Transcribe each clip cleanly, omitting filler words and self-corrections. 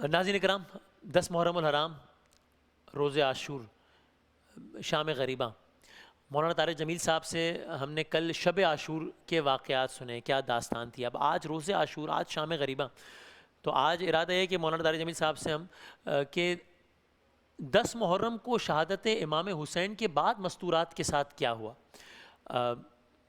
ناظرین کرام، 10 محرم الحرام، روز عاشور، شام غریبہ۔ مولانا طارق جمیل صاحب سے ہم نے کل شب عاشور کے واقعات سنے، کیا داستان تھی۔ اب آج روز عاشور، آج شام غریبہ، تو آج ارادہ ہے کہ مولانا طارق جمیل صاحب سے ہم کہ 10 محرم کو شہادت امام حسین کے بعد مستورات کے ساتھ کیا ہوا۔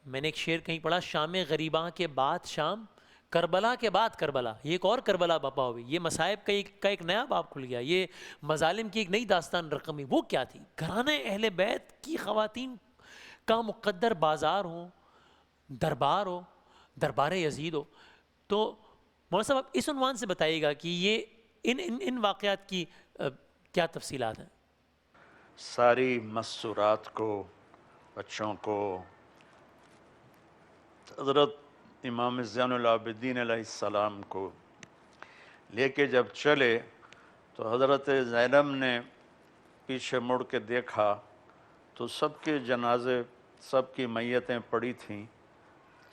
میں نے ایک شعر کہیں پڑھا، شام غریباں کے بعد شام، کربلا کے بعد کربلا، یہ ایک اور کربلا بپا ہوئی، یہ مصائب کا ایک نیا باب کھل گیا، یہ مظالم کی ایک نئی داستان رقم ہوئی۔ وہ کیا تھی؟ گھرانہ اہل بیت کی خواتین کا مقدر بازار ہو، دربار ہو، دربار یزید ہو۔ تو مولانا صاحب آپ اس عنوان سے بتائیے گا کہ یہ ان واقعات کی کیا تفصیلات ہیں؟ ساری مسورات کو، بچوں کو حضرت امام زین العابدین علیہ السلام کو لے کے جب چلے تو حضرت زینب نے پیچھے مڑ کے دیکھا تو سب کے جنازے، سب کی میتیں پڑی تھیں،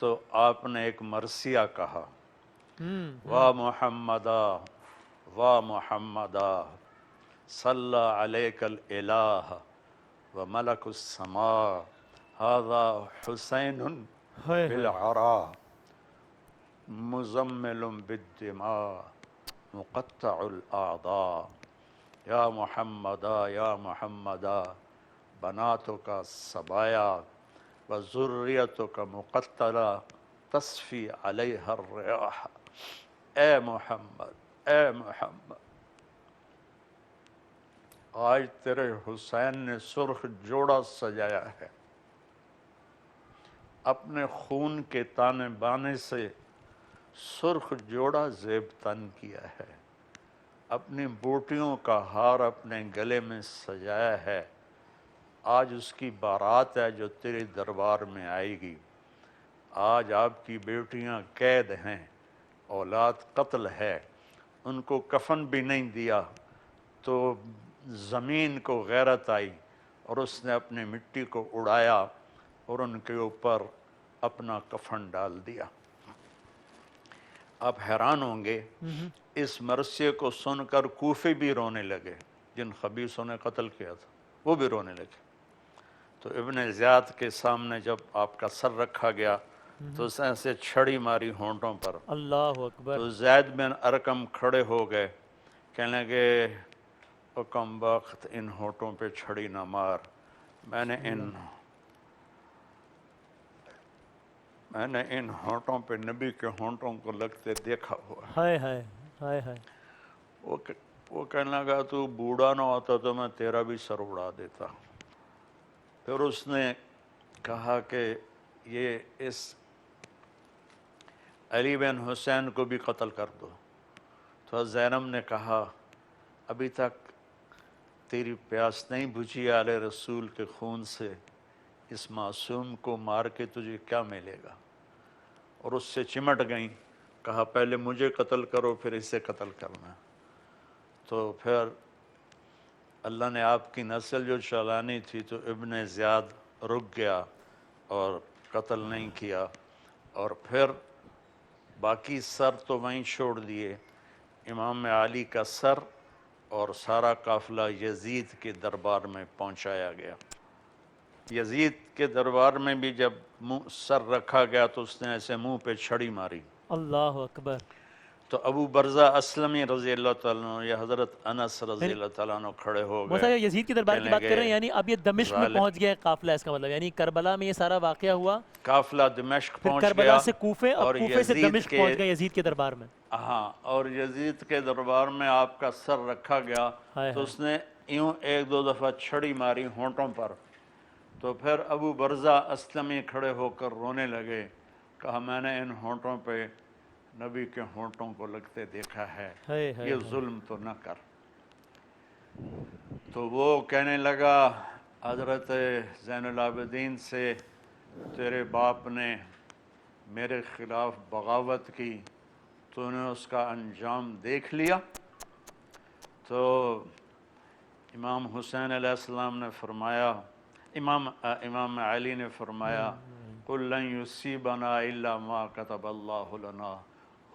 تو آپ نے ایک مرثیہ کہا، وا محمدا وا محمدا صلی علیک الالہ و ملک السماء ھذا حسین بالعراء مزمل بالدماء مقطع الاعضاء یا محمدا یا محمدا بناتک سبایا و ذریتک مقتلہ تصفی علیہ الریاح۔ اے محمد، اے محمد، آج تیرے حسین نے سرخ جوڑا سجایا ہے، اپنے خون کے تانے بانے سے سرخ جوڑا زیب تن کیا ہے، اپنی بوٹیوں کا ہار اپنے گلے میں سجایا ہے۔ آج اس کی بارات ہے جو تیرے دربار میں آئے گی۔ آج آپ کی بیٹیاں قید ہیں، اولاد قتل ہے، ان کو کفن بھی نہیں دیا تو زمین کو غیرت آئی اور اس نے اپنی مٹی کو اڑایا اور ان کے اوپر اپنا کفن ڈال دیا۔ آپ حیران ہوں گے، اس مرثیے کو سن کر کوفی بھی رونے لگے، جن خبیثوں نے قتل کیا تھا وہ بھی رونے لگے۔ تو ابن زیاد کے سامنے جب آپ کا سر رکھا گیا تو اس نے ایسے چھڑی ماری ہونٹوں پر، اللہ اکبر۔ تو زید بن ارقم کھڑے ہو گئے، کہنے لگے او کم بخت، ان ہونٹوں پہ چھڑی نہ مار، میں نے ان ہونٹوں پہ نبی کے ہونٹوں کو لگتے دیکھا ہوا ہے۔ ہائے ہائے ہائے ہائے۔ وہ کہنے لگا تو بوڑھا نہ ہوتا تو میں تیرا بھی سر اڑا دیتا۔ پھر اس نے کہا کہ یہ اس علی بن حسین کو بھی قتل کر دو۔ تو زینب نے کہا ابھی تک تیری پیاس نہیں بجھی آل رسول کے خون سے، اس معصوم کو مار کے تجھے کیا ملے گا؟ اور اس سے چمٹ گئیں، کہا پہلے مجھے قتل کرو پھر اسے قتل کرنا۔ تو پھر اللہ نے آپ کی نسل جو چلانی تھی تو ابن زیاد رک گیا اور قتل نہیں کیا، اور پھر باقی سر تو وہیں چھوڑ دیے۔ امام علی کا سر اور سارا قافلہ یزید کے دربار میں پہنچایا گیا۔ یزید کے دربار میں بھی جب سر رکھا گیا تو اس نے ایسے منہ پہ چھڑی ماری۔ اللہ اکبر۔ تو ابو برزہ اسلمی رضی اللہ تعالیٰ عنہ یا حضرت انس رضی اللہ تعالیٰ عنہ کھڑے ہو مولانا گئے، صاحب یزید کے دربار کی کہنے بات کر رہے ہیں، لگے یعنی اب یہ دمشق میں پہنچ گیا ہے قافلہ، اس کا مطلب یعنی کربلا میں یہ سارا واقعہ ہوا، قافلہ دمشق پھر پہنچ کربلا گیا، سے کوفے، اب اور کوفے سے یزید دمشق کے پہنچ گیا یزید کے دربار میں۔ ہاں، اور یزید کے دربار میں آپ کا سر رکھا گیا ہائے تو ہائے۔ اس نے یوں ایک دو دفعہ چھڑی ماری ہونٹوں پر۔ تو پھر ابو برزہ اسلمی کھڑے ہو کر رونے لگے، کہا میں نے ان ہونٹوں پہ نبی کے ہونٹوں کو لگتے دیکھا ہے، ہائے ہائے یہ ہائے۔ ظلم تو نہ کر۔ تو وہ کہنے لگا حضرت زین العابدین سے، تیرے باپ نے میرے خلاف بغاوت کی، تو نے اس کا انجام دیکھ لیا؟ تو امام حسین علیہ السلام نے فرمایا، امام علی نے فرمایا قُلْ لَن يُصِيبَنَا إِلَّا مَا كَتَبَ اللَّهُ لَنَا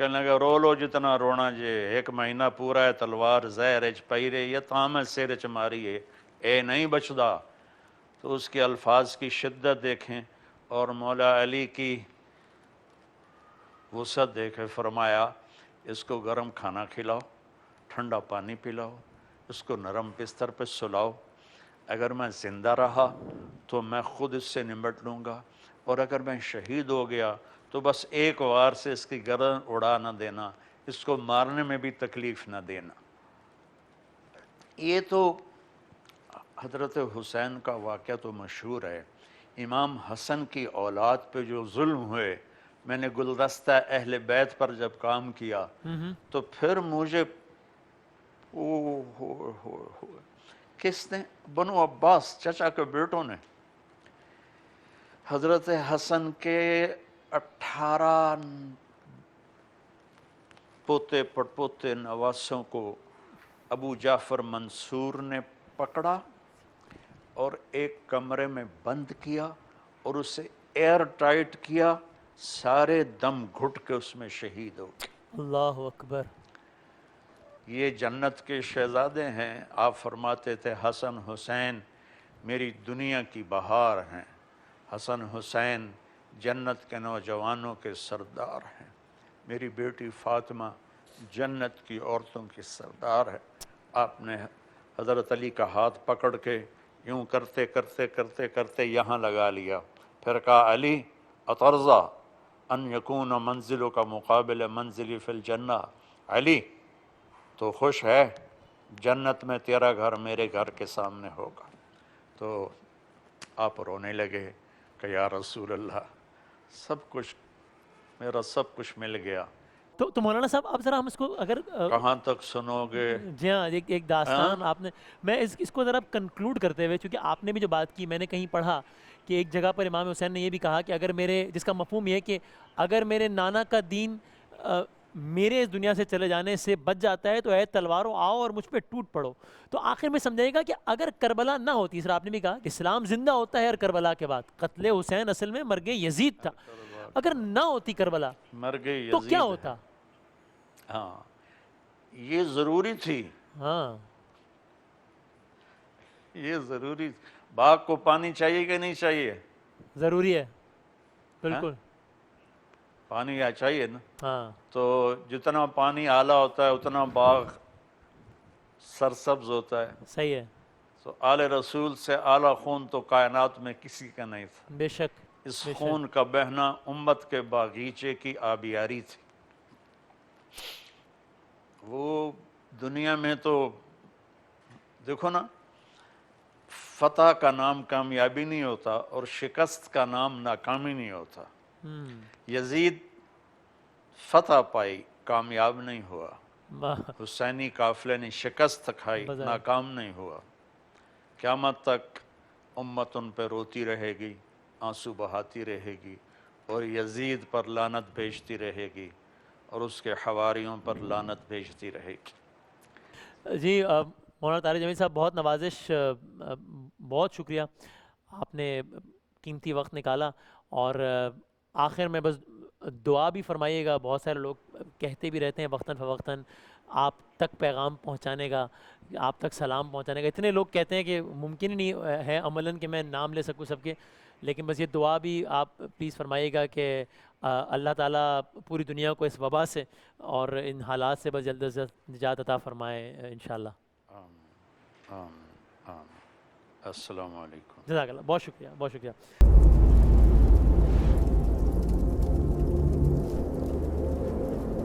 کہنے لگا رو لو جتنا رونا جے، ایک مہینہ پورا ہے تلوار زہر اچ پئی رہی ہے تاں میں سر اچ ماری ہے، اے نہیں بچدا۔ تو اس کے الفاظ کی شدت دیکھیں اور مولا علی کی وسعت دیکھیں، فرمایا اس کو گرم کھانا کھلاؤ، ٹھنڈا پانی پلاؤ، اس کو نرم بستر پہ سلاؤ، اگر میں زندہ رہا تو میں خود اس سے نمٹ لوں گا، اور اگر میں شہید ہو گیا تو بس ایک وار سے اس کی گردن اڑا نہ دینا، اس کو مارنے میں بھی تکلیف نہ دینا۔ یہ تو حضرت حسین کا واقعہ تو مشہور ہے۔ امام حسن کی اولاد پہ جو ظلم ہوئے، میں نے گلدستہ اہل بیت پر جب کام کیا تو پھر مجھے کس نے؟ بنو عباس چچا کے بیٹوں نے حضرت حسن کے 18 پوتے پڑپوتے نواسوں کو ابو جعفر منصور نے پکڑا اور ایک کمرے میں بند کیا اور اسے ایئر ٹائٹ کیا، سارے دم گھٹ کے اس میں شہید ہو گئے۔ اللہ اکبر۔ یہ جنت کے شہزادے ہیں۔ آپ فرماتے تھے حسن حسین میری دنیا کی بہار ہیں، حسن حسین جنت کے نوجوانوں کے سردار ہیں، میری بیٹی فاطمہ جنت کی عورتوں کی سردار ہے۔ آپ نے حضرت علی کا ہاتھ پکڑ کے یوں کرتے کرتے کرتے کرتے یہاں لگا لیا، پھر کہا علی اترضا ان یکون منزلوں کا مقابل منزلی فی الجنہ، علی تو خوش ہے جنت میں تیرا گھر میرے گھر کے سامنے ہوگا۔ تو آپ رونے لگے کہ یا رسول اللہ سب کچھ میرا سب کچھ مل گیا، تو مولانا صاحب اب ذرا ہم اس کو اگر کہاں تک سنو گے؟ جی ہاں، ایک داستان آپ نے، میں اس کو ذرا کنکلوڈ کرتے ہوئے، چونکہ آپ نے بھی جو بات کی، میں نے کہیں پڑھا کہ ایک جگہ پر امام حسین نے یہ بھی کہا کہ اگر میرے، جس کا مفہوم یہ ہے کہ اگر میرے نانا کا دین میرے اس دنیا سے چلے جانے سے بچ جاتا ہے تو اے تلواروں آؤ اور مجھ پہ ٹوٹ پڑو۔ تو آخر میں سمجھائے گا کہ اگر کربلا نہ ہوتی، سر آپ نے بھی کہا اسلام زندہ ہوتا ہے ہر کربلا کے بعد، قتل حسین اصل میں مرگ یزید تھا، اگر نہ ہوتی کربلا مرگ یزید تو کیا ہوتا؟ ہاں یہ ضروری تھی، ہاں یہ ضروری، باغ کو پانی چاہیے کہ نہیں چاہیے؟ ضروری ہے، بالکل پانی چاہیے نا۔ ہاں تو جتنا پانی اعلیٰ ہوتا ہے اتنا باغ سرسبز ہوتا ہے۔ صحیح ہے، تو آل رسول سے اعلیٰ خون تو کائنات میں کسی کا نہیں تھا۔ بے شک، اس خون کا بہنا امت کے باغیچے کی آبیاری تھی۔ وہ دنیا میں تو دیکھو نا، فتح کا نام کامیابی نہیں ہوتا اور شکست کا نام ناکامی نہیں ہوتا۔ یزید فتح پائی، کامیاب نہیں ہوا، حسینی قافلے نے شکست کھائی، ناکام نہیں ہوا۔ قیامت تک امت ان پہ روتی رہے گی، آنسو بہاتی رہے گی، اور یزید پر لعنت بھیجتی رہے گی اور اس کے حواریوں پر لعنت بھیجتی رہے گی۔ جی مولانا طارق جمیل صاحب، بہت نوازش، بہت شکریہ، آپ نے قیمتی وقت نکالا، اور آخر میں بس دعا بھی فرمائیے گا، بہت سارے لوگ کہتے بھی رہتے ہیں وقتاً فوقتاً آپ تک پیغام پہنچانے کا، آپ تک سلام پہنچانے کا، اتنے لوگ کہتے ہیں کہ ممکن ہی نہیں ہے عملاً کہ میں نام لے سکوں سب کے، لیکن بس یہ دعا بھی آپ پلیز فرمائیے گا کہ اللہ تعالیٰ پوری دنیا کو اس وبا سے اور ان حالات سے بس جلد از جلد نجات عطا فرمائے انشاءاللہ۔ السلام علیکم۔ جزاک اللہ، بہت شکریہ، بہت شکریہ۔